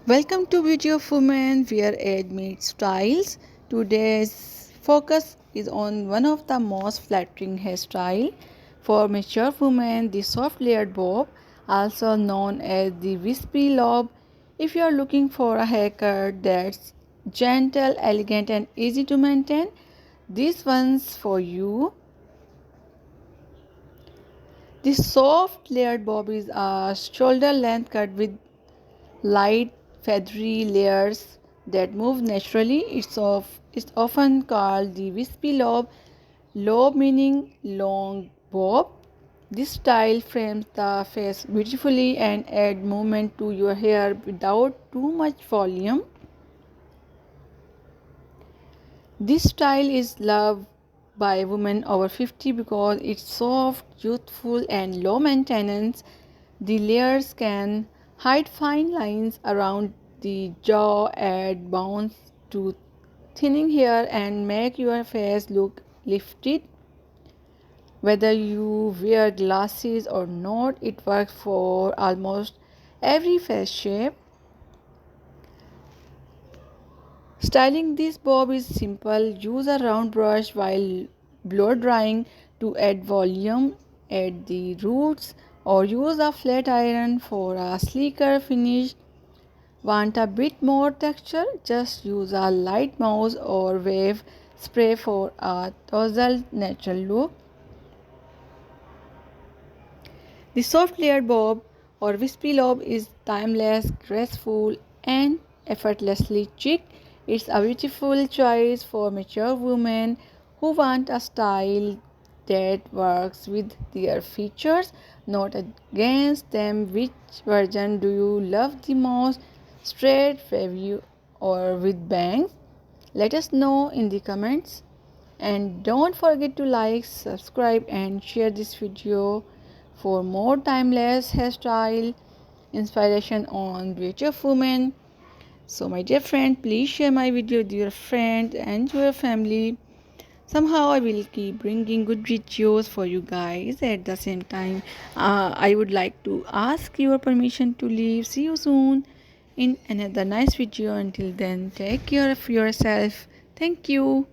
Welcome to Video of Women Wear Ed Meet Styles. Today's focus is on one of the most flattering hairstyle for mature women, the soft layered bob, also known as the wispy lob. If you are looking for a haircut that's gentle, elegant, and easy to maintain, this one's for you. The soft layered bob is a shoulder length cut with light feathery layers that move naturally. It's often called the wispy lob. Lob meaning long bob. This style frames the face beautifully and add movement to your hair without too much volume. This style is loved by women over 50 because it's soft, youthful, and low maintenance. The layers can hide fine lines around the jaw, add bounce to thinning hair, and make your face look lifted. Whether you wear glasses or not, it works for almost every face shape. Styling this bob is simple. Use a round brush while blow drying to add volume at the roots, or use a flat iron for a sleeker finish. Want a bit more texture? Just use a light mouse or wave spray for a tousled natural look. The soft layered bob or wispy lob is timeless, graceful, and effortlessly chic. It's a beautiful choice for mature women who want a style that works with their features, not against them. Which version do you love the most? Straight, wavy, or with bangs? Let us know in the comments. And don't forget to like, subscribe, and share this video for more timeless hairstyle inspiration on beauty of women. So my dear friend, please share my video with your friend and your family. Somehow I will keep bringing good videos for you guys. At the same time, I would like to ask your permission to leave. See you soon in another nice video. Until then, take care of yourself. Thank you.